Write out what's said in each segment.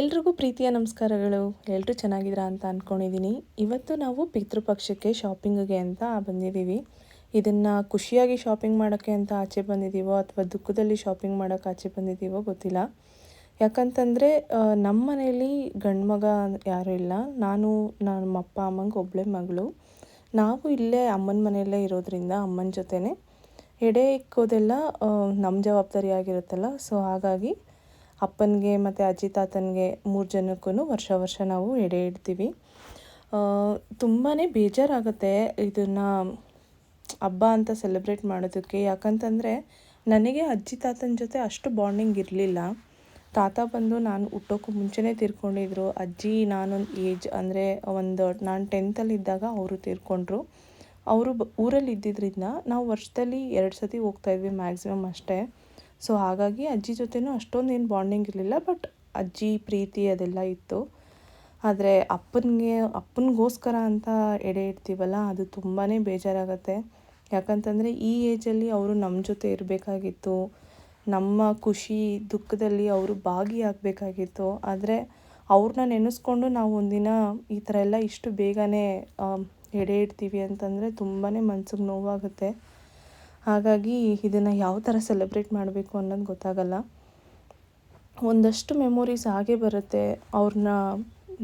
ಎಲ್ರಿಗೂ ಪ್ರೀತಿಯ ನಮಸ್ಕಾರಗಳು. ಎಲ್ಲರೂ ಚೆನ್ನಾಗಿದ್ದೀರಾ ಅಂತ ಅಂದ್ಕೊಂಡಿದ್ದೀನಿ. ಇವತ್ತು ನಾವು ಪಿತೃಪಕ್ಷಕ್ಕೆ ಶಾಪಿಂಗಿಗೆ ಅಂತ ಬಂದಿದ್ದೀವಿ. ಇದನ್ನು ಖುಷಿಯಾಗಿ ಶಾಪಿಂಗ್ ಮಾಡೋಕ್ಕೆ ಅಂತ ಆಚೆ ಬಂದಿದ್ದೀವೋ ಅಥವಾ ದುಃಖದಲ್ಲಿ ಶಾಪಿಂಗ್ ಮಾಡೋಕ್ಕೆ ಆಚೆ ಬಂದಿದ್ದೀವೋ ಗೊತ್ತಿಲ್ಲ. ಯಾಕಂತಂದರೆ ನಮ್ಮ ಮನೇಲಿ ಗಂಡು ಮಗ ಯಾರೂ ಇಲ್ಲ. ನಮ್ಮ ಅಪ್ಪ ಅಮ್ಮಂಗೆ ಒಬ್ಬಳೇ ಮಗಳು. ನಾವು ಇಲ್ಲೇ ಅಮ್ಮನ ಮನೆಯಲ್ಲೇ ಇರೋದ್ರಿಂದ ಅಮ್ಮನ ಜೊತೆನೇ ಎಡೆ ಇಕ್ಕೋದೆಲ್ಲ ನಮ್ಮ ಜವಾಬ್ದಾರಿ ಆಗಿರುತ್ತಲ್ಲ. ಸೊ ಹಾಗಾಗಿ ಅಪ್ಪನಿಗೆ ಮತ್ತು ಅಜ್ಜಿ ತಾತನಿಗೆ 3 ಜನಕ್ಕೂ ವರ್ಷ ನಾವು ಎಡೆ ಇಡ್ತೀವಿ. ತುಂಬಾ ಬೇಜಾರಾಗುತ್ತೆ ಇದನ್ನು ಹಬ್ಬ ಅಂತ ಸೆಲೆಬ್ರೇಟ್ ಮಾಡೋದಕ್ಕೆ. ಯಾಕಂತಂದರೆ ನನಗೆ ಅಜ್ಜಿ ತಾತನ ಜೊತೆ ಅಷ್ಟು ಬಾಂಡಿಂಗ್ ಇರಲಿಲ್ಲ. ತಾತ ಬಂದು ನಾನು ಹುಟ್ಟೋಕ್ಕೂ ಮುಂಚೆನೇ ತೀರ್ಕೊಂಡಿದ್ರು. ಅಜ್ಜಿ ನಾನೊಂದು ಏಜ್ ಅಂದರೆ ನಾನು 10th ಅವರು ತೀರ್ಕೊಂಡ್ರು. ಅವರು ಊರಲ್ಲಿ ಇದ್ದಿದ್ದರಿಂದ ನಾವು ವರ್ಷದಲ್ಲಿ 2 ಸತಿ ಹೋಗ್ತಾಯಿದ್ವಿ ಮ್ಯಾಕ್ಸಿಮಮ್ ಅಷ್ಟೇ. ಸೊ ಹಾಗಾಗಿ ಅಜ್ಜಿ ಜೊತೆನೂ ಅಷ್ಟೊಂದೇನು ಬಾಂಡಿಂಗ್ ಇರಲಿಲ್ಲ. ಬಟ್ ಅಜ್ಜಿ ಪ್ರೀತಿ ಅದೆಲ್ಲ ಇತ್ತು. ಆದರೆ ಅಪ್ಪನಿಗೋಸ್ಕರ ಅಂತ ಎಡೆ ಇಡ್ತೀವಲ್ಲ, ಅದು ತುಂಬಾ ಬೇಜಾರಾಗುತ್ತೆ. ಯಾಕಂತಂದರೆ ಈ ಏಜಲ್ಲಿ ಅವರು ನಮ್ಮ ಜೊತೆ ಇರಬೇಕಾಗಿತ್ತು. ನಮ್ಮ ಖುಷಿ ದುಃಖದಲ್ಲಿ ಅವರು ಭಾಗಿಯಾಗಬೇಕಾಗಿತ್ತು. ಆದರೆ ಅವ್ರನ್ನ ನೆನೆಸ್ಕೊಂಡು ನಾವು ಒಂದಿನ ಈ ಥರ ಎಲ್ಲ ಇಷ್ಟು ಬೇಗನೆ ಎಡೆ ಇಡ್ತೀವಿ ಅಂತಂದರೆ ತುಂಬಾ ಮನ್ಸಿಗೆ ನೋವಾಗುತ್ತೆ. ಹಾಗಾಗಿ ಇದನ್ನು ಯಾವ ಥರ ಸೆಲೆಬ್ರೇಟ್ ಮಾಡಬೇಕು ಅನ್ನೋದು ಗೊತ್ತಾಗಲ್ಲ. ಒಂದಷ್ಟು ಮೆಮೊರೀಸ್ ಹಾಗೆ ಬರುತ್ತೆ ಅವ್ರನ್ನ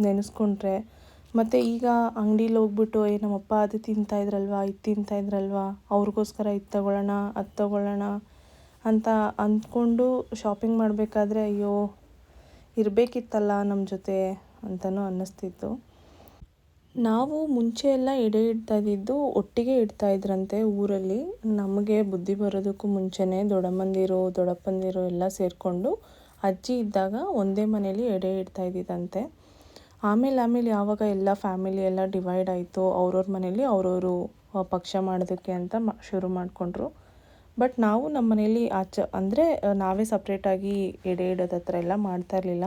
ನೆನೆಸ್ಕೊಂಡ್ರೆ. ಮತ್ತು ಈಗ ಅಂಗಡೀಲಿ ಹೋಗ್ಬಿಟ್ಟು ನಮ್ಮಪ್ಪ ಅದು ತಿಂತಾಯಿದ್ರಲ್ವ, ಇದು ತಿಂತಾಯಿದ್ರಲ್ವ, ಅವ್ರಿಗೋಸ್ಕರ ಇದು ತಗೊಳ್ಳೋಣ ಅದು ತಗೊಳ್ಳೋಣ ಅಂತ ಅಂದ್ಕೊಂಡು ಶಾಪಿಂಗ್ ಮಾಡಬೇಕಾದ್ರೆ ಅಯ್ಯೋ ಇರಬೇಕಿತ್ತಲ್ಲ ನಮ್ಮ ಜೊತೆ ಅಂತಲೂ ಅನ್ನಿಸ್ತಿತ್ತು. ನಾವು ಮುಂಚೆ ಎಲ್ಲ ಎಡೆ ಇಡ್ತಾಯಿದ್ದು ಒಟ್ಟಿಗೆ ಇಡ್ತಾಯಿದ್ರಂತೆ ಊರಲ್ಲಿ. ನಮಗೆ ಬುದ್ಧಿ ಬರೋದಕ್ಕೂ ಮುಂಚೆನೇ ದೊಡ್ಡಮ್ಮಂದಿರು ದೊಡ್ಡಪ್ಪಂದಿರು ಎಲ್ಲ ಸೇರಿಕೊಂಡು ಅಜ್ಜಿ ಇದ್ದಾಗ ಒಂದೇ ಮನೇಲಿ ಎಡೆ ಇಡ್ತಾಯಿದ್ದಂತೆ. ಆಮೇಲೆ ಯಾವಾಗ ಎಲ್ಲ ಫ್ಯಾಮಿಲಿ ಎಲ್ಲ ಡಿವೈಡ್ ಆಯಿತು, ಅವ್ರವ್ರ ಮನೇಲಿ ಅವ್ರವರು ಪಕ್ಷ ಮಾಡೋದಕ್ಕೆ ಅಂತ ಶುರು ಮಾಡಿಕೊಂಡ್ರು. ಬಟ್ ನಾವು ನಮ್ಮ ಮನೇಲಿ ಅಂದರೆ ನಾವೇ ಸಪ್ರೇಟಾಗಿ ಎಡೆ ಇಡೋದು ಹತ್ರ ಎಲ್ಲ ಮಾಡ್ತಾಯಿರಲಿಲ್ಲ.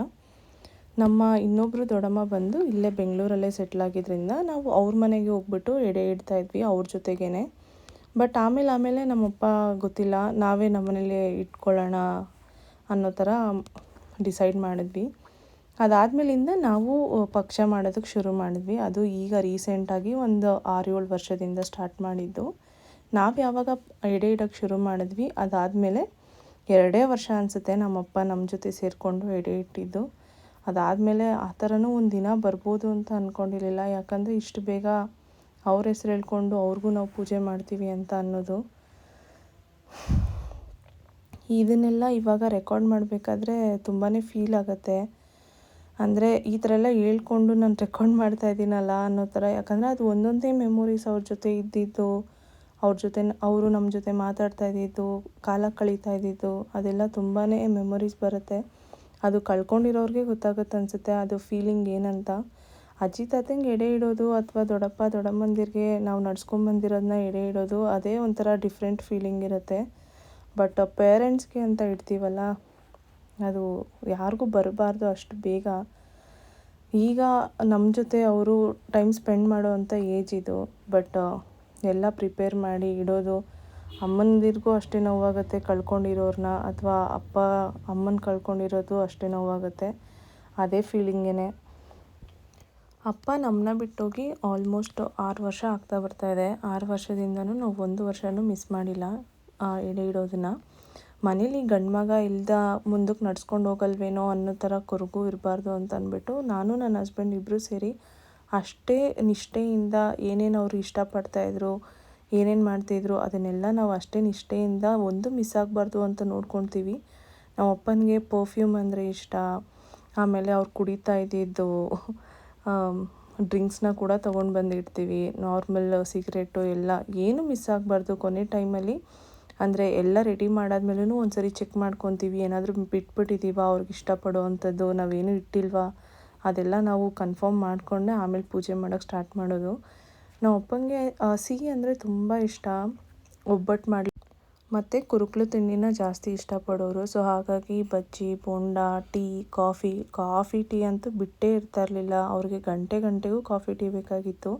ನಮ್ಮ ಇನ್ನೊಬ್ಬರು ದೊಡ್ಡಮ್ಮ ಬಂದು ಇಲ್ಲೇ ಬೆಂಗಳೂರಲ್ಲೇ ಸೆಟ್ಲ್ ಆಗಿದ್ದರಿಂದ ನಾವು ಅವ್ರ ಮನೆಗೆ ಹೋಗ್ಬಿಟ್ಟು ಎಡೆ ಇಡ್ತಾಯಿದ್ವಿ ಅವ್ರ ಜೊತೆಗೇ. ಬಟ್ ಆಮೇಲೆ ನಮ್ಮಪ್ಪ ಗೊತ್ತಿಲ್ಲ, ನಾವೇ ನಮ್ಮ ಮನೇಲಿ ಇಟ್ಕೊಳ್ಳೋಣ ಅನ್ನೋ ಥರ ಡಿಸೈಡ್ ಮಾಡಿದ್ವಿ. ಅದಾದಮೇಲಿಂದ ನಾವು ಪಕ್ಷ ಮಾಡೋದಕ್ಕೆ ಶುರು ಮಾಡಿದ್ವಿ. ಅದು ಈಗ ರೀಸೆಂಟಾಗಿ ಒಂದು 6-7 ವರ್ಷದಿಂದ ಸ್ಟಾರ್ಟ್ ಮಾಡಿದ್ದು. ನಾವು ಯಾವಾಗ ಎಡೆ ಇಡೋಕ್ಕೆ ಶುರು ಮಾಡಿದ್ವಿ ಅದಾದಮೇಲೆ 2 ವರ್ಷ ಅನಿಸುತ್ತೆ ನಮ್ಮಪ್ಪ ನಮ್ಮ ಜೊತೆ ಸೇರಿಕೊಂಡು ಎಡೆ ಇಟ್ಟಿದ್ದು. ಅದಾದಮೇಲೆ ಆ ಥರನೂ ಒಂದು ದಿನ ಬರ್ಬೋದು ಅಂತ ಅಂದ್ಕೊಂಡಿರಲಿಲ್ಲ. ಯಾಕಂದರೆ ಇಷ್ಟು ಬೇಗ ಅವ್ರ ಹೆಸ್ರು ಹೇಳ್ಕೊಂಡು ಅವ್ರಿಗೂ ನಾವು ಪೂಜೆ ಮಾಡ್ತೀವಿ ಅಂತ ಅನ್ನೋದು. ಇದನ್ನೆಲ್ಲ ಇವಾಗ ರೆಕಾರ್ಡ್ ಮಾಡಬೇಕಾದ್ರೆ ತುಂಬಾ ಫೀಲ್ ಆಗುತ್ತೆ. ಅಂದರೆ ಈ ಥರ ಎಲ್ಲ ಹೇಳ್ಕೊಂಡು ನಾನು ರೆಕಾರ್ಡ್ ಮಾಡ್ತಾ ಇದ್ದೀನಲ್ಲ ಅನ್ನೋ ಥರ. ಯಾಕಂದರೆ ಅದು ಒಂದೊಂದೇ ಮೆಮೊರೀಸ್ ಅವ್ರ ಜೊತೆ ಇದ್ದಿದ್ದು, ಅವ್ರ ಜೊತೆ ಅವರು ನಮ್ಮ ಜೊತೆ ಮಾತಾಡ್ತಾ ಇದ್ದಿದ್ದು, ಕಾಲ ಕಳೀತಾ ಇದ್ದಿದ್ದು, ಅದೆಲ್ಲ ತುಂಬಾ ಮೆಮೊರೀಸ್ ಬರುತ್ತೆ. ಅದು ಕಳ್ಕೊಂಡಿರೋರಿಗೆ ಗೊತ್ತಾಗುತ್ತೆ ಅನಿಸುತ್ತೆ ಅದು ಫೀಲಿಂಗ್ ಏನಂತ. ಅಜ್ಜಿ ತಾತಂಗೆ ಎಡೆ ಇಡೋದು ಅಥವಾ ದೊಡ್ಡಪ್ಪ ದೊಡ್ಡಮ್ಮಂದಿರಿಗೆ ನಾವು ನಡ್ಸ್ಕೊಂಬಂದಿರೋದನ್ನ ಎಡೆ ಇಡೋದು ಅದೇ ಒಂಥರ ಡಿಫ್ರೆಂಟ್ ಫೀಲಿಂಗ್ ಇರುತ್ತೆ. ಬಟ್ ಪೇರೆಂಟ್ಸ್ಗೆ ಅಂತ ಇಡ್ತೀವಲ್ಲ, ಅದು ಯಾರಿಗೂ ಬರಬಾರ್ದು ಅಷ್ಟು ಬೇಗ. ಈಗ ನಮ್ಮ ಜೊತೆ ಅವರು ಟೈಮ್ ಸ್ಪೆಂಡ್ ಮಾಡೋ ಅಂಥ ಏಜ್ ಇದು. ಬಟ್ ಎಲ್ಲ ಪ್ರಿಪೇರ್ ಮಾಡಿ ಇಡೋದು ಅಮ್ಮಂದಿರಿಗೂ ಅಷ್ಟೇ ನೋವಾಗುತ್ತೆ ಕಳ್ಕೊಂಡಿರೋರನ್ನ, ಅಥವಾ ಅಮ್ಮನ ಕಳ್ಕೊಂಡಿರೋದು ಅಷ್ಟೇ ನೋವಾಗುತ್ತೆ. ಅದೇ ಫೀಲಿಂಗೇ. ಅಪ್ಪ ನಮ್ಮನ್ನ ಬಿಟ್ಟೋಗಿ ಆಲ್ಮೋಸ್ಟ್ 6 ವರ್ಷ ಆಗ್ತಾ ಬರ್ತಾಯಿದೆ. 6 ವರ್ಷದಿಂದನೂ ನಾವು 1 ವರ್ಷನೂ ಮಿಸ್ ಮಾಡಿಲ್ಲ ಎಡೆ ಇಡೋದನ್ನು. ಮನೇಲಿ ಗಂಡು ಮಗ ಇಲ್ದ ಮುಂದಕ್ಕೆ ನಡ್ಸ್ಕೊಂಡು ಹೋಗಲ್ವೇನೋ ಅನ್ನೋ ಥರ ಕೊರಗು ಇರಬಾರ್ದು ಅಂತ ಅಂದ್ಬಿಟ್ಟು ನಾನು ನನ್ನ ಹಸ್ಬೆಂಡ್ ಇಬ್ಬರು ಸೇರಿ ಅಷ್ಟೇ ನಿಷ್ಠೆಯಿಂದ ಏನೇನು ಅವರು ಇಷ್ಟಪಡ್ತಾಯಿದ್ರು, ಏನೇನು ಮಾಡ್ತಿದ್ರು ಅದನ್ನೆಲ್ಲ ನಾವು ಅಷ್ಟೇ ನಿಷ್ಠೆಯಿಂದ ಒಂದು ಮಿಸ್ ಆಗಬಾರ್ದು ಅಂತ ನೋಡ್ಕೊಳ್ತೀವಿ. ನಮ್ಮ ಅಪ್ಪನಿಗೆ ಪರ್ಫ್ಯೂಮ್ ಅಂದರೆ ಇಷ್ಟ. ಆಮೇಲೆ ಅವ್ರು ಕುಡಿತಾ ಇದ್ದಿದ್ದು ಡ್ರಿಂಕ್ಸ್ನ ಕೂಡ ತೊಗೊಂಡು ಬಂದಿಡ್ತೀವಿ. ನಾರ್ಮಲ್ ಸಿಗರೇಟು ಎಲ್ಲ ಏನೂ ಮಿಸ್ ಆಗಬಾರ್ದು. ಕೊನೆ ಟೈಮಲ್ಲಿ ಅಂದರೆ ಎಲ್ಲ ರೆಡಿ ಮಾಡಾದ್ಮೇಲೂ ಒಂದು ಸರಿ ಚೆಕ್ ಮಾಡ್ಕೊತೀವಿ. ಏನಾದರೂ ಬಿಟ್ಬಿಟ್ಟಿದ್ದೀವ ಅವ್ರಿಗೆ ಇಷ್ಟಪಡೋ ಅಂಥದ್ದು, ನಾವೇನು ಇಟ್ಟಿಲ್ವಾ ಅದೆಲ್ಲ ನಾವು ಕನ್ಫರ್ಮ್ ಮಾಡಿಕೊಂಡೆ ಆಮೇಲೆ ಪೂಜೆ ಮಾಡೋಕ್ಕೆ ಸ್ಟಾರ್ಟ್ ಮಾಡೋದು. ನಮ್ಮ ಅಪ್ಪನಿಗೆ ಸಿಹಿ ಅಂದರೆ ತುಂಬ ಇಷ್ಟ. ಒಬ್ಬಟ್ಟು ಮಾಡಿ ಮತ್ತು ಕುರುಕಲು ತಿಂಡಿನ ಜಾಸ್ತಿ ಇಷ್ಟಪಡೋರು. ಸೊ ಹಾಗಾಗಿ bajji bonda tea coffee tea ಅಂತೂ ಬಿಟ್ಟೇ ಇರ್ತಾ ಇರಲಿಲ್ಲ. ಅವ್ರಿಗೆ ಗಂಟೆಗೂ ಕಾಫಿ ಟೀ ಬೇಕಾಗಿತ್ತು.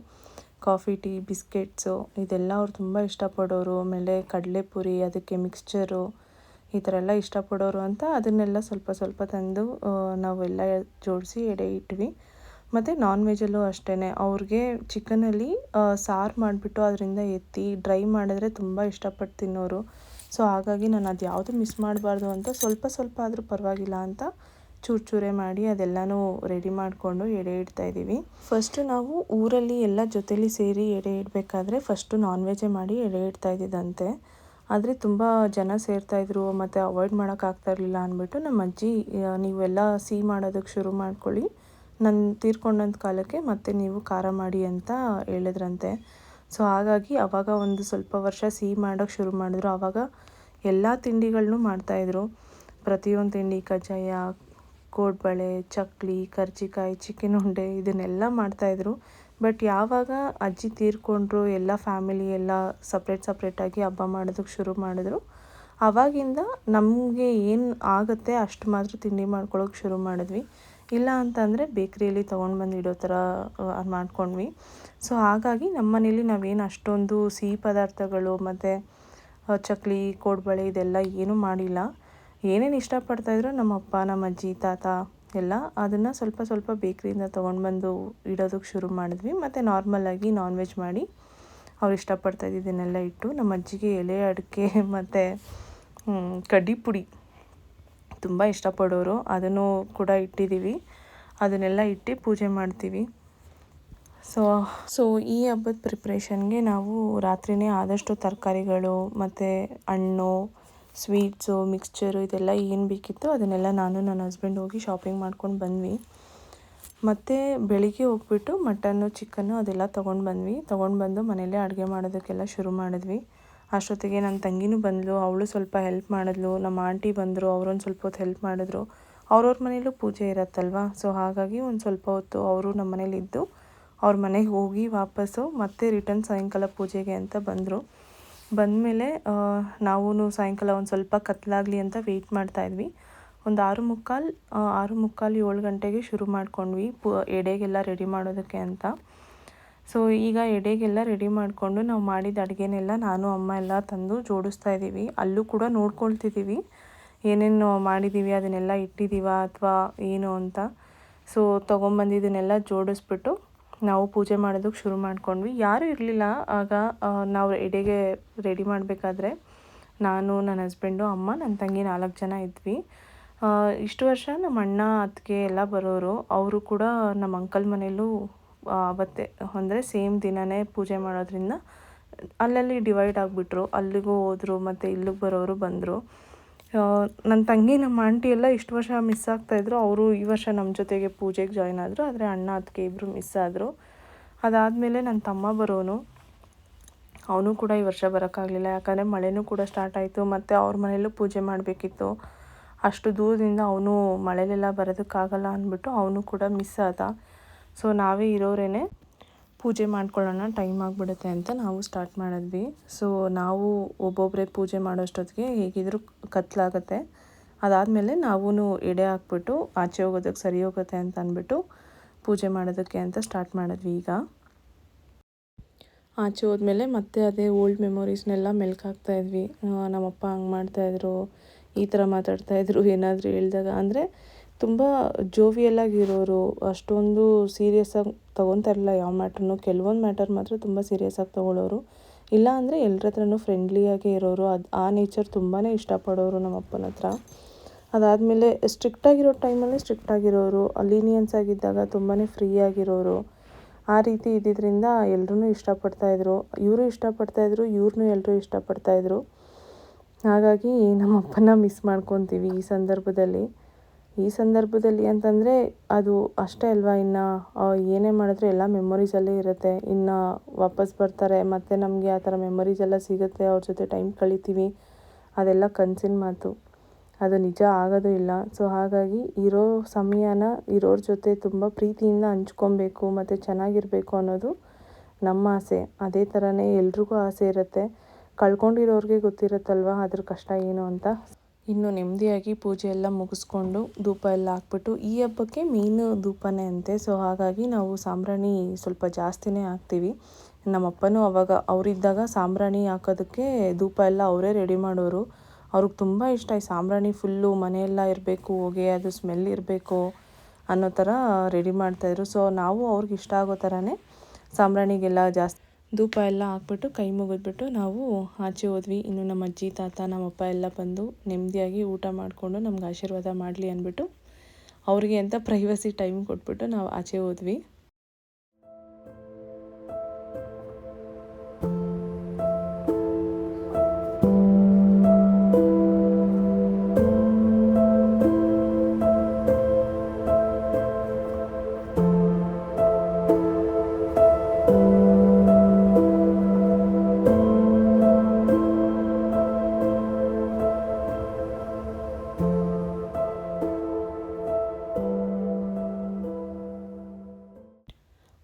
ಕಾಫಿ ಟೀ ಬಿಸ್ಕೆಟ್ಸು ಇದೆಲ್ಲ ಅವ್ರು ತುಂಬ ಇಷ್ಟಪಡೋರು. ಆಮೇಲೆ ಕಡಲೆಪುರಿ, ಅದಕ್ಕೆ ಮಿಕ್ಸ್ಚರು ಈ ಥರ ಎಲ್ಲ ಇಷ್ಟಪಡೋರು ಅಂತ ಅದನ್ನೆಲ್ಲ ಸ್ವಲ್ಪ ಸ್ವಲ್ಪ ತಂದು ನಾವೆಲ್ಲ ಜೋಡಿಸಿ ಎಡೆ ಇಟ್ವಿ. ಮತ್ತು ನಾನ್ ವೆಜ್ಜಲ್ಲೂ ಅಷ್ಟೇ, ಅವ್ರಿಗೆ ಚಿಕನಲ್ಲಿ ಸಾರು ಮಾಡಿಬಿಟ್ಟು ಅದರಿಂದ ಎತ್ತಿ ಡ್ರೈ ಮಾಡಿದ್ರೆ ತುಂಬ ಇಷ್ಟಪಟ್ಟು ತಿನ್ನೋರು. ಸೊ ಹಾಗಾಗಿ ನಾನು ಅದು ಯಾವುದು ಮಿಸ್ ಮಾಡಬಾರ್ದು ಅಂತ ಸ್ವಲ್ಪ ಸ್ವಲ್ಪ ಆದರೂ ಪರವಾಗಿಲ್ಲ ಅಂತ ಚೂರು ಚೂರೇ ಮಾಡಿ ಅದೆಲ್ಲನೂ ರೆಡಿ ಮಾಡಿಕೊಂಡು ಎಡೆ ಇಡ್ತಾಯಿದ್ದೀವಿ. ಫಸ್ಟು ನಾವು ಊರಲ್ಲಿ ಎಲ್ಲ ಜೊತೇಲಿ ಸೇರಿ ಎಡೆ ಇಡಬೇಕಾದ್ರೆ ಫಸ್ಟು ನಾನ್ ವೆಜ್ಜೇ ಮಾಡಿ ಎಡೆ ಇಡ್ತಾಯಿದ್ದಂತೆ. ಆದರೆ ತುಂಬ ಜನ ಸೇರ್ತಾಯಿದ್ರು ಮತ್ತು ಅವಾಯ್ಡ್ ಮಾಡೋಕ್ಕಾಗ್ತಾಯಿರಲಿಲ್ಲ ಅಂದ್ಬಿಟ್ಟು ನಮ್ಮ ಅಜ್ಜಿ ನೀವೆಲ್ಲ ಸಿಹಿ ಮಾಡೋದಕ್ಕೆ ಶುರು ಮಾಡ್ಕೊಳ್ಳಿ, ನನ್ನ ತೀರ್ಕೊಂಡಂಥ ಕಾಲಕ್ಕೆ ಮತ್ತೆ ನೀವು ಖಾರ ಮಾಡಿ ಅಂತ ಹೇಳಿದ್ರಂತೆ. ಸೊ ಹಾಗಾಗಿ ಆವಾಗ ಒಂದು ಸ್ವಲ್ಪ ವರ್ಷ ಸಿಹಿ ಮಾಡೋಕ್ಕೆ ಶುರು ಮಾಡಿದ್ರು. ಆವಾಗ ಎಲ್ಲ ತಿಂಡಿಗಳನ್ನೂ ಮಾಡ್ತಾಯಿದ್ರು. ಪ್ರತಿಯೊಂದು ತಿಂಡಿ, ಕಜ್ಜಾಯ, ಕೋಡ್ಬಳೆ, ಚಕ್ಲಿ, ಕರ್ಜಿಕಾಯಿ, ಚಿಕನ್ ಉಂಡೆ ಇದನ್ನೆಲ್ಲ ಮಾಡ್ತಾಯಿದ್ರು. ಬಟ್ ಯಾವಾಗ ಅಜ್ಜಿ ತೀರ್ಕೊಂಡ್ರು, ಎಲ್ಲ ಫ್ಯಾಮಿಲಿ ಎಲ್ಲ ಸಪ್ರೇಟಾಗಿ ಹಬ್ಬ ಮಾಡೋದಕ್ಕೆ ಶುರು ಮಾಡಿದ್ರು, ಆವಾಗಿಂದ ನಮಗೆ ಏನು ಆಗುತ್ತೆ ಅಷ್ಟು ಮಾತ್ರ ತಿಂಡಿ ಮಾಡ್ಕೊಳ್ಳೋಕೆ ಶುರು ಮಾಡಿದ್ವಿ. ಇಲ್ಲ ಅಂತಂದರೆ ಬೇಕ್ರಿಯಲ್ಲಿ ತೊಗೊಂಡು ಬಂದು ಇಡೋ ಥರ ಮಾಡ್ಕೊಂಡ್ವಿ. ಸೊ ಹಾಗಾಗಿ ನಮ್ಮ ಮನೇಲಿ ನಾವೇನು ಅಷ್ಟೊಂದು ಸಿಹಿ ಪದಾರ್ಥಗಳು ಮತ್ತು ಚಕ್ಲಿ, ಕೋಡ್ಬಳೆ ಇದೆಲ್ಲ ಏನೂ ಮಾಡಿಲ್ಲ. ಏನೇನು ಇಷ್ಟಪಡ್ತಾಯಿದ್ರು ನಮ್ಮ ಅಪ್ಪ, ನಮ್ಮ ಅಜ್ಜಿ, ತಾತ ಎಲ್ಲ ಅದನ್ನು ಸ್ವಲ್ಪ ಸ್ವಲ್ಪ ಬೇಕ್ರಿಯಿಂದ ತೊಗೊಂಡು ಬಂದು ಇಡೋದಕ್ಕೆ ಶುರು ಮಾಡಿದ್ವಿ. ಮತ್ತು ನಾರ್ಮಲಾಗಿ ನಾನ್ ವೆಜ್ ಮಾಡಿ ಅವ್ರು ಇಷ್ಟಪಡ್ತಾಯಿದ್ದನ್ನೆಲ್ಲ ಇಟ್ಟು, ನಮ್ಮ ಅಜ್ಜಿಗೆ ಎಲೆ ಅಡಿಕೆ ಮತ್ತು ಕಡ್ಡಿ ಪುಡಿ ತುಂಬ ಇಷ್ಟಪಡೋರು, ಅದನ್ನು ಕೂಡ ಇಟ್ಟಿದ್ದೀವಿ. ಅದನ್ನೆಲ್ಲ ಇಟ್ಟು ಪೂಜೆ ಮಾಡ್ತೀವಿ. ಸೊ ಈ ಹಬ್ಬದ ಪ್ರಿಪ್ರೇಷನ್ಗೆ ನಾವು ರಾತ್ರಿಯೇ ಆದಷ್ಟು ತರಕಾರಿಗಳು ಮತ್ತು ಹಣ್ಣು, ಸ್ವೀಟ್ಸು, ಮಿಕ್ಸ್ಚರು ಇದೆಲ್ಲ ಏನು ಬೇಕಿತ್ತು ಅದನ್ನೆಲ್ಲ ನಾನು ನನ್ನ ಹಸ್ಬೆಂಡ್ ಹೋಗಿ ಶಾಪಿಂಗ್ ಮಾಡ್ಕೊಂಡು ಬಂದ್ವಿ. ಮತ್ತು ಬೆಳಿಗ್ಗೆ ಹೋಗ್ಬಿಟ್ಟು ಮಟನ್ನು, ಚಿಕನ್ನು ಅದೆಲ್ಲ ತೊಗೊಂಡು ಬಂದು ಮನೆಯಲ್ಲೇ ಅಡುಗೆ ಮಾಡೋದಕ್ಕೆಲ್ಲ ಶುರು ಮಾಡಿದ್ವಿ. ಅಷ್ಟೊತ್ತಿಗೆ ನನ್ನ ತಂಗಿನೂ ಬಂದಳು, ಅವಳು ಸ್ವಲ್ಪ ಹೆಲ್ಪ್ ಮಾಡಿದ್ಲು. ನಮ್ಮ ಆಂಟಿ ಬಂದರು, ಅವರೊಂದು ಸ್ವಲ್ಪ ಹೊತ್ತು ಹೆಲ್ಪ್ ಮಾಡಿದ್ರು. ಅವ್ರವ್ರ ಮನೇಲೂ ಪೂಜೆ ಇರತ್ತಲ್ವ. ಸೊ ಹಾಗಾಗಿ ಒಂದು ಸ್ವಲ್ಪ ಹೊತ್ತು ಅವರು ನಮ್ಮ ಮನೇಲಿದ್ದು ಅವ್ರ ಮನೆಗೆ ಹೋಗಿ ವಾಪಸ್ಸು ಮತ್ತೆ ರಿಟರ್ನ್ ಸಾಯಂಕಾಲ ಪೂಜೆಗೆ ಅಂತ ಬಂದರು. ಬಂದಮೇಲೆ ನಾವೂ ಸಾಯಂಕಾಲ ಒಂದು ಸ್ವಲ್ಪ ಕತ್ತಲಾಗಲಿ ಅಂತ ವೆಯ್ಟ್ ಮಾಡ್ತಾಯಿದ್ವಿ. ಒಂದು 6:45 7 ಗಂಟೆಗೆ ಶುರು ಮಾಡ್ಕೊಂಡ್ವಿ ಎಡೆಗೆಲ್ಲ ರೆಡಿ ಮಾಡೋದಕ್ಕೆ ಅಂತ. ಸೊ ಈಗ ಎಡೆಗೆಲ್ಲ ರೆಡಿ ಮಾಡಿಕೊಂಡು ನಾವು ಮಾಡಿದ ಅಡುಗೆನೆಲ್ಲ ನಾನು ಅಮ್ಮ ಎಲ್ಲ ತಂದು ಜೋಡಿಸ್ತಾ ಇದ್ದೀವಿ. ಅಲ್ಲೂ ಕೂಡ ನೋಡ್ಕೊಳ್ತಿದ್ದೀವಿ ಏನೇನು ಮಾಡಿದ್ದೀವಿ, ಅದನ್ನೆಲ್ಲ ಇಟ್ಟಿದ್ದೀವಾ ಅಥವಾ ಏನು ಅಂತ. ಸೊ ತೊಗೊಂಬಂದಿದ್ದನ್ನೆಲ್ಲ ಜೋಡಿಸ್ಬಿಟ್ಟು ನಾವು ಪೂಜೆ ಮಾಡೋದಕ್ಕೆ ಶುರು ಮಾಡ್ಕೊಂಡ್ವಿ. ಯಾರೂ ಇರಲಿಲ್ಲ ಆಗ. ನಾವು ಎಡೆಗೆ ರೆಡಿ ಮಾಡಬೇಕಾದ್ರೆ ನಾನು, ನನ್ನ ಹಸ್ಬೆಂಡು, ಅಮ್ಮ, ನನ್ನ ತಂಗಿ 4 ಜನ ಇದ್ವಿ. ಇಷ್ಟು ವರ್ಷ ನಮ್ಮ ಅಣ್ಣ, ಅತ್ತಿಗೆ ಎಲ್ಲ ಬರೋರು. ಅವರು ಕೂಡ ನಮ್ಮ ಅಂಕಲ್ ಮನೇಲೂ ಅವತ್ತೇ ಅಂದರೆ ಸೇಮ್ ದಿನವೇ ಪೂಜೆ ಮಾಡೋದ್ರಿಂದ ಅಲ್ಲಲ್ಲಿ ಡಿವೈಡ್ ಆಗಿಬಿಟ್ರು. ಅಲ್ಲಿಗೂ ಹೋದರು ಮತ್ತು ಇಲ್ಲಿಗೆ ಬರೋರು ಬಂದರು. ನನ್ನ ತಂಗಿ, ನಮ್ಮ ಆಂಟಿ ಎಲ್ಲ ಇಷ್ಟು ವರ್ಷ ಮಿಸ್ ಆಗ್ತಾಯಿದ್ರು. ಅವರು ಈ ವರ್ಷ ನಮ್ಮ ಜೊತೆಗೆ ಪೂಜೆಗೆ ಜಾಯ್ನ್ ಆದರು. ಆದರೆ ಅಣ್ಣ, ಅತ್ತಿಗೆ ಇಬ್ಬರು ಮಿಸ್ ಆದರು. ಅದಾದಮೇಲೆ ನನ್ನ ತಮ್ಮ ಬರೋನು, ಅವನು ಕೂಡ ಈ ವರ್ಷ ಬರೋಕ್ಕಾಗಲಿಲ್ಲ. ಯಾಕಂದರೆ ಮಳೆನೂ ಕೂಡ ಸ್ಟಾರ್ಟ್ ಆಯಿತು ಮತ್ತು ಅವ್ರ ಮನೇಲೂ ಪೂಜೆ ಮಾಡಬೇಕಿತ್ತು. ಅಷ್ಟು ದೂರದಿಂದ ಅವನು ಮಳೆಲೆಲ್ಲ ಬರೋದಕ್ಕಾಗಲ್ಲ ಅಂದ್ಬಿಟ್ಟು ಅವನು ಕೂಡ ಮಿಸ್ ಆದ. ಸೊ ನಾವೇ ಇರೋರೇ ಪೂಜೆ ಮಾಡ್ಕೊಳ್ಳೋಣ, ಟೈಮ್ ಆಗಿಬಿಡುತ್ತೆ ಅಂತ ನಾವು ಸ್ಟಾರ್ಟ್ ಮಾಡಿದ್ವಿ. ಸೊ ನಾವು ಒಬ್ಬೊಬ್ಬರೇ ಪೂಜೆ ಮಾಡೋಷ್ಟೊತ್ತಿಗೆ ಹೇಗಿದ್ದರೂ ಕತ್ತಲಾಗುತ್ತೆ. ಅದಾದಮೇಲೆ ನಾವೂ ಎಡೆ ಹಾಕ್ಬಿಟ್ಟು ಆಚೆ ಹೋಗೋದಕ್ಕೆ ಸರಿ ಹೋಗುತ್ತೆ ಅಂತ ಅಂದ್ಬಿಟ್ಟು ಪೂಜೆ ಮಾಡೋದಕ್ಕೆ ಅಂತ ಸ್ಟಾರ್ಟ್ ಮಾಡಿದ್ವಿ. ಈಗ ಆಚೆ ಹೋದ್ಮೇಲೆ ಮತ್ತೆ ಅದೇ ಓಲ್ಡ್ ಮೆಮೊರೀಸ್ನೆಲ್ಲ ಮೆಲ್ಕಾಕ್ತಾಯಿದ್ವಿ. ನಮ್ಮಪ್ಪ ಹಂಗೆ ಮಾಡ್ತಾಯಿದ್ರು, ಈ ಥರ ಮಾತಾಡ್ತಾಯಿದ್ರು ಏನಾದರೂ ಹೇಳಿದಾಗ. ಅಂದರೆ ತುಂಬ ಜೋವಿಯಲಾಗಿರೋರು, ಅಷ್ಟೊಂದು ಸೀರಿಯಸ್ಸಾಗಿ ತೊಗೊತಾರಿಲ್ಲ ಯಾವ ಮ್ಯಾಟ್ರನ್ನು. ಕೆಲವೊಂದು ಮ್ಯಾಟರ್ ಮಾತ್ರ ತುಂಬ ಸೀರಿಯಸ್ಸಾಗಿ ತೊಗೊಳ್ಳೋರು. ಇಲ್ಲ ಅಂದರೆ ಎಲ್ಲರ ಹತ್ರನೂ ಫ್ರೆಂಡ್ಲಿಯಾಗೇ ಇರೋರು. ಆ ನೇಚರ್ ತುಂಬಾ ಇಷ್ಟಪಡೋರು ನಮ್ಮ ಅಪ್ಪನ ಹತ್ರ. ಅದಾದಮೇಲೆ ಸ್ಟ್ರಿಕ್ಟಾಗಿರೋ ಟೈಮಲ್ಲಿ ಸ್ಟ್ರಿಕ್ಟಾಗಿರೋರು, ಲೀನಿಯನ್ಸ್ ಆಗಿದ್ದಾಗ ತುಂಬಾ ಫ್ರೀ ಆಗಿರೋರು. ಆ ರೀತಿ ಇದ್ದಿದ್ದರಿಂದ ಎಲ್ಲರೂ ಇಷ್ಟಪಡ್ತಾಯಿದ್ರು. ಇವರು ಇಷ್ಟಪಡ್ತಾಯಿದ್ರು, ಇವ್ರನ್ನೂ ಎಲ್ಲರೂ ಇಷ್ಟಪಡ್ತಾಯಿದ್ರು. ಹಾಗಾಗಿ ನಮ್ಮ ಅಪ್ಪನ ಮಿಸ್ ಮಾಡ್ಕೊತೀವಿ ಈ ಸಂದರ್ಭದಲ್ಲಿ ಅಂತಂದರೆ ಅದು ಅಷ್ಟೇ ಅಲ್ವಾ. ಇನ್ನು ಏನೇ ಮಾಡಿದ್ರು ಎಲ್ಲ ಮೆಮೊರೀಸಲ್ಲೇ ಇರುತ್ತೆ. ಇನ್ನು ವಾಪಸ್ ಬರ್ತಾರೆ ಮತ್ತು ನಮಗೆ ಆ ಥರ ಮೆಮೊರೀಸ್ ಎಲ್ಲ ಸಿಗುತ್ತೆ, ಅವ್ರ ಜೊತೆ ಟೈಮ್ ಕಳಿತೀವಿ, ಅದೆಲ್ಲ ಕನಸಿನ ಮಾತು, ಅದು ನಿಜ ಆಗೋದು ಇಲ್ಲ. ಸೊ ಹಾಗಾಗಿ ಇರೋ ಸಮಯನ ಇರೋರ ಜೊತೆ ತುಂಬ ಪ್ರೀತಿಯಿಂದ ಹಂಚ್ಕೊಬೇಕು ಮತ್ತು ಚೆನ್ನಾಗಿರಬೇಕು ಅನ್ನೋದು ನಮ್ಮ ಆಸೆ. ಅದೇ ಥರನೇ ಎಲ್ರಿಗೂ ಆಸೆ ಇರುತ್ತೆ. ಕಳ್ಕೊಂಡಿರೋರಿಗೆ ಗೊತ್ತಿರುತ್ತಲ್ವ ಅದ್ರ ಕಷ್ಟ ಏನು ಅಂತ. ಇನ್ನು ನೆಮ್ಮದಿಯಾಗಿ ಪೂಜೆ ಎಲ್ಲ ಮುಗಿಸ್ಕೊಂಡು ಧೂಪ ಎಲ್ಲ ಹಾಕ್ಬಿಟ್ಟು, ಈ ಹಬ್ಬಕ್ಕೆ ಮೇಯ್ನು ಧೂಪನೇ ಅಂತೆ. ಸೊ ಹಾಗಾಗಿ ನಾವು ಸಾಂಬ್ರಾಣಿ ಸ್ವಲ್ಪ ಜಾಸ್ತಿನೇ ಹಾಕ್ತೀವಿ. ನಮ್ಮಪ್ಪನೂ ಅವಾಗ ಅವರಿದ್ದಾಗ ಸಾಂಬ್ರಾಣಿ ಹಾಕೋದಕ್ಕೆ ಧೂಪ ಎಲ್ಲ ಅವರೇ ರೆಡಿ ಮಾಡೋರು. ಅವ್ರಿಗೆ ತುಂಬ ಇಷ್ಟ ಈ ಸಾಂಬ್ರಾಣಿ ಫುಲ್ಲು ಮನೆಯೆಲ್ಲ ಇರಬೇಕು, ಹೊಗೆ ಅದು ಸ್ಮೆಲ್ ಇರಬೇಕು ಅನ್ನೋ ಥರ ರೆಡಿ ಮಾಡ್ತಾಯಿದ್ರು. ಸೊ ನಾವು ಅವ್ರಿಗೆ ಇಷ್ಟ ಆಗೋ ಥರನೇ ಸಾಂಬ್ರಾಣಿಗೆಲ್ಲ ಜಾಸ್ತಿ ಧೂಪ ಎಲ್ಲ ಹಾಕ್ಬಿಟ್ಟು ಕೈ ಮುಗಿದ್ಬಿಟ್ಟು ನಾವು ಆಚೆ ಹೋದ್ವಿ. ಇನ್ನು ನಮ್ಮ ಅಜ್ಜಿ ತಾತ ನಮ್ಮಪ್ಪ ಎಲ್ಲ ಬಂದು ನೆಮ್ಮದಿಯಾಗಿ ಊಟ ಮಾಡಿಕೊಂಡು ನಮ್ಗೆ ಆಶೀರ್ವಾದ ಮಾಡಲಿ ಅಂದ್ಬಿಟ್ಟು ಅವ್ರಿಗೆ ಅಂತ ಪ್ರೈವಸಿ ಟೈಮ್ ಕೊಟ್ಬಿಟ್ಟು ನಾವು ಆಚೆ ಹೋದ್ವಿ.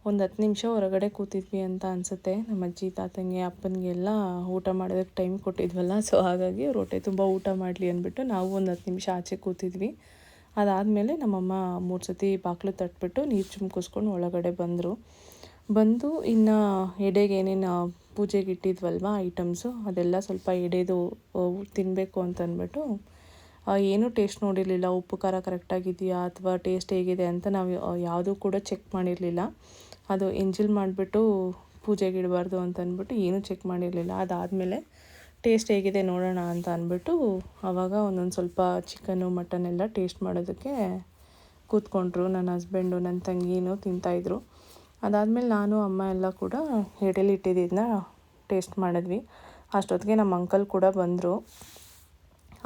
ಒಂದು 10 ನಿಮಿಷ ಹೊರಗಡೆ ಕೂತಿದ್ವಿ ಅಂತ ಅನಿಸುತ್ತೆ. ನಮ್ಮ ಅಜ್ಜಿ ತಾತಂಗೆ ಅಪ್ಪನಿಗೆ ಎಲ್ಲ ಊಟ ಮಾಡೋದಕ್ಕೆ ಟೈಮ್ ಕೊಟ್ಟಿದ್ವಲ್ಲ, ಸೊ ಹಾಗಾಗಿ ಅವ್ರು ಹೊಟ್ಟೆ ತುಂಬ ಊಟ ಮಾಡಲಿ ಅಂದ್ಬಿಟ್ಟು ನಾವು ಒಂದು 10 ನಿಮಿಷ ಆಚೆ ಕೂತಿದ್ವಿ. ಅದಾದಮೇಲೆ ನಮ್ಮಮ್ಮ 3 ಸತಿ ಬಾಗಿಲು ತಟ್ಬಿಟ್ಟು ನೀರು ಚುಮ್ಕಿಸ್ಕೊಂಡು ಒಳಗಡೆ ಬಂದು ಇನ್ನು ಎಡೆಗೆ ಏನೇನು ಪೂಜೆಗೆ ಇಟ್ಟಿದ್ವಲ್ವ ಐಟಮ್ಸು ಅದೆಲ್ಲ ಸ್ವಲ್ಪ ಎಡೆದು ತಿನ್ನಬೇಕು ಅಂತ ಅಂದ್ಬಿಟ್ಟು ಏನೂ ಟೇಸ್ಟ್ ನೋಡಿರಲಿಲ್ಲ. ಉಪ್ಪು ಖಾರ ಕರೆಕ್ಟಾಗಿದೆಯಾ ಅಥವಾ ಟೇಸ್ಟ್ ಹೇಗಿದೆ ಅಂತ ನಾವು ಯಾವುದೂ ಕೂಡ ಚೆಕ್ ಮಾಡಿರಲಿಲ್ಲ. ಅದು ಎಂಜಲ್ ಮಾಡಿಬಿಟ್ಟು ಪೂಜೆಗೆ ಇಡಬಾರ್ದು ಅಂತ ಅಂದ್ಬಿಟ್ಟು ಏನೂ ಚೆಕ್ ಮಾಡಿರಲಿಲ್ಲ. ಅದಾದಮೇಲೆ ಟೇಸ್ಟ್ ಹೇಗಿದೆ ನೋಡೋಣ ಅಂತ ಅಂದ್ಬಿಟ್ಟು ಆವಾಗ ಒಂದೊಂದು ಸ್ವಲ್ಪ ಚಿಕನ್ನು ಮಟನ್ ಎಲ್ಲ ಟೇಸ್ಟ್ ಮಾಡೋದಕ್ಕೆ ಕೂತ್ಕೊಂಡ್ರು. ನನ್ನ ಹಸ್ಬೆಂಡು ನನ್ನ ತಂಗಿನೂ ತಿಂತಾಯಿದ್ರು. ಅದಾದಮೇಲೆ ನಾನು ಅಮ್ಮ ಎಲ್ಲ ಕೂಡ ಎಡೆಲಿ ಇಟ್ಟಿದ್ದನ್ನ ಟೇಸ್ಟ್ ಮಾಡಿದ್ವಿ. ಅಷ್ಟೊತ್ತಿಗೆ ನಮ್ಮ ಅಂಕಲ್ ಕೂಡ ಬಂದರು.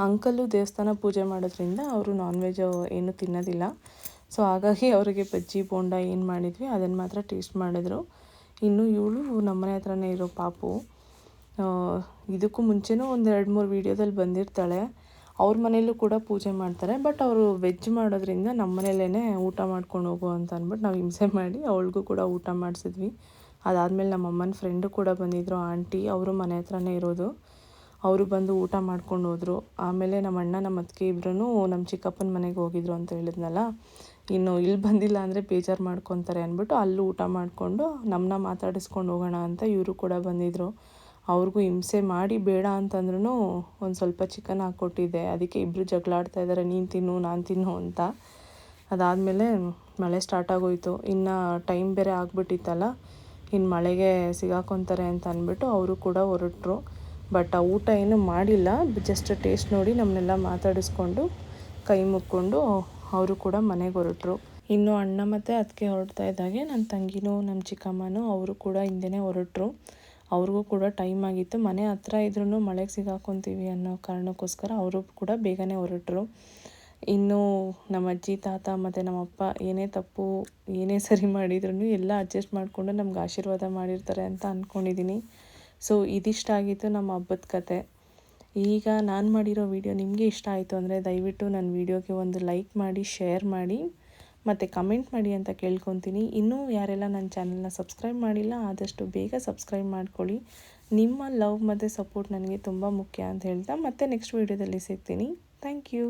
ಅಂಕಲು ದೇವಸ್ಥಾನ ಪೂಜೆ ಮಾಡೋದ್ರಿಂದ ಅವರು ನಾನ್ ವೆಜ್ ಏನೂ ತಿನ್ನೋದಿಲ್ಲ. ಸೊ ಹಾಗಾಗಿ ಅವರಿಗೆ ಬಜ್ಜಿ ಬೋಂಡ ಏನು ಮಾಡಿದ್ವಿ ಅದನ್ನು ಮಾತ್ರ ಟೇಸ್ಟ್ ಮಾಡಿದ್ರು. ಇನ್ನು ಇವಳು ನಮ್ಮನೆ ಹತ್ರನೇ ಇರೋ ಪಾಪು, ಇದಕ್ಕೂ ಮುಂಚೆನೂ ಒಂದು 2-3 ವೀಡಿಯೋದಲ್ಲಿ ಬಂದಿರ್ತಾಳೆ. ಅವ್ರ ಮನೇಲೂ ಕೂಡ ಪೂಜೆ ಮಾಡ್ತಾರೆ, ಬಟ್ ಅವರು ವೆಜ್ ಮಾಡೋದ್ರಿಂದ ನಮ್ಮ ಮನೇಲೇ ಊಟ ಮಾಡ್ಕೊಂಡು ಹೋಗು ಅಂತ ಅಂದ್ಬಿಟ್ಟು ನಾವು ಹಿಂಸೆ ಮಾಡಿ ಅವಳಿಗೂ ಕೂಡ ಊಟ ಮಾಡಿಸಿದ್ವಿ. ಅದಾದಮೇಲೆ ನಮ್ಮ ಅಮ್ಮನ ಫ್ರೆಂಡು ಕೂಡ ಬಂದಿದ್ದರು, ಆಂಟಿ. ಅವರು ಮನೆ ಹತ್ರನೇ ಇರೋದು. ಅವರು ಬಂದು ಊಟ ಮಾಡ್ಕೊಂಡು ಹೋದರು. ಆಮೇಲೆ ನಮ್ಮ ಅಣ್ಣ ನಮ್ಮ ಅತ್ತಿಗೆ ಇಬ್ಬರೂ ನಮ್ಮ ಚಿಕ್ಕಪ್ಪನ ಮನೆಗೆ ಹೋಗಿದ್ರು ಅಂತ ಹೇಳಿದ್ನಲ್ಲ, ಇನ್ನು ಇಲ್ಲಿ ಬಂದಿಲ್ಲ ಅಂದರೆ ಬೇಜಾರು ಮಾಡ್ಕೊತಾರೆ ಅಂದ್ಬಿಟ್ಟು ಅಲ್ಲೂ ಊಟ ಮಾಡಿಕೊಂಡು ನಮ್ಮನ್ನ ಮಾತಾಡಿಸ್ಕೊಂಡು ಹೋಗೋಣ ಅಂತ ಇವರು ಕೂಡ ಬಂದಿದ್ದರು. ಅವ್ರಿಗೂ ಹಿಂಸೆ ಮಾಡಿ ಬೇಡ ಅಂತಂದ್ರೂ ಒಂದು ಸ್ವಲ್ಪ ಚಿಕನ್ ಹಾಕ್ಕೊಟ್ಟಿದ್ದೆ. ಅದಕ್ಕೆ ಇಬ್ಬರು ಜಗಳ ಆಡ್ತಾಯಿದ್ದಾರೆ, ನೀನು ತಿನ್ನು ನಾನು ತಿನ್ನು ಅಂತ. ಅದಾದಮೇಲೆ ಮಳೆ ಸ್ಟಾರ್ಟ್ ಆಗೋಯಿತು. ಇನ್ನು ಟೈಮ್ ಬೇರೆ ಆಗಿಬಿಟ್ಟಿತ್ತಲ್ಲ, ಇನ್ನು ಮಳೆಗೆ ಸಿಗಾಕೊತಾರೆ ಅಂತ ಅಂದ್ಬಿಟ್ಟು ಅವರು ಕೂಡ ಹೊರಟರು. ಬಟ್ ಆ ಊಟ ಏನೂ ಮಾಡಿಲ್ಲ, ಜಸ್ಟ್ ಟೇಸ್ಟ್ ನೋಡಿ ನಮ್ಮನ್ನೆಲ್ಲ ಮಾತಾಡಿಸ್ಕೊಂಡು ಕೈ ಮುಕ್ಕೊಂಡು ಅವರು ಕೂಡ ಮನೆಗೆ ಹೊರಟರು. ಇನ್ನು ಅಣ್ಣ ಮತ್ತು ಅತ್ತಿಗೆ ಹೊರಡ್ತಾ ಇದ್ದಾಗೆ ನನ್ನ ತಂಗಿನೂ ನಮ್ಮ ಚಿಕ್ಕಮ್ಮನೂ ಅವರು ಕೂಡ ಹಿಂದೆನೇ ಹೊರಟರು. ಅವ್ರಿಗೂ ಕೂಡ ಟೈಮ್ ಆಗಿತ್ತು. ಮನೆ ಹತ್ರ ಇದ್ರೂ ಮಳೆಗೆ ಸಿಗಾಕೊತೀವಿ ಅನ್ನೋ ಕಾರಣಕ್ಕೋಸ್ಕರ ಅವರು ಕೂಡ ಬೇಗನೆ ಹೊರಟರು. ಇನ್ನು ನಮ್ಮ ಅಜ್ಜಿ ತಾತ ಮತ್ತು ನಮ್ಮಪ್ಪ ಏನೇ ತಪ್ಪು ಏನೇ ಸರಿ ಮಾಡಿದ್ರು ಎಲ್ಲ ಅಡ್ಜಸ್ಟ್ ಮಾಡಿಕೊಂಡು ನಮ್ಗೆ ಆಶೀರ್ವಾದ ಮಾಡಿರ್ತಾರೆ ಅಂತ ಅಂದ್ಕೊಂಡಿದ್ದೀನಿ. ಸೊ ಇದಿಷ್ಟ ಆಗಿತ್ತು ನಮ್ಮ ಹಬ್ಬದ ಕತೆ. ಈಗ ನಾನು ಮಾಡಿರೋ ವಿಡಿಯೋ ನಿಮಗೆ ಇಷ್ಟ ಆಯಿತು ಅಂದರೆ ದಯವಿಟ್ಟು ನನ್ನ ವಿಡಿಯೋಗೆ ಒಂದು ಲೈಕ್ ಮಾಡಿ, ಶೇರ್ ಮಾಡಿ ಮತ್ತು ಕಮೆಂಟ್ ಮಾಡಿ ಅಂತ ಕೇಳ್ಕೊತೀನಿ. ಇನ್ನೂ ಯಾರೆಲ್ಲ ನನ್ನ ಚಾನಲ್ನ ಸಬ್ಸ್ಕ್ರೈಬ್ ಮಾಡಿಲ್ಲ ಆದಷ್ಟು ಬೇಗ ಸಬ್ಸ್ಕ್ರೈಬ್ ಮಾಡ್ಕೊಳ್ಳಿ. ನಿಮ್ಮ ಲವ್ ಮತ್ತು ಸಪೋರ್ಟ್ ನನಗೆ ತುಂಬ ಮುಖ್ಯ ಅಂತ ಹೇಳ್ತಾ ಮತ್ತೆ ನೆಕ್ಸ್ಟ್ ವಿಡಿಯೋದಲ್ಲಿ ಸಿಗ್ತೀನಿ. Thank you.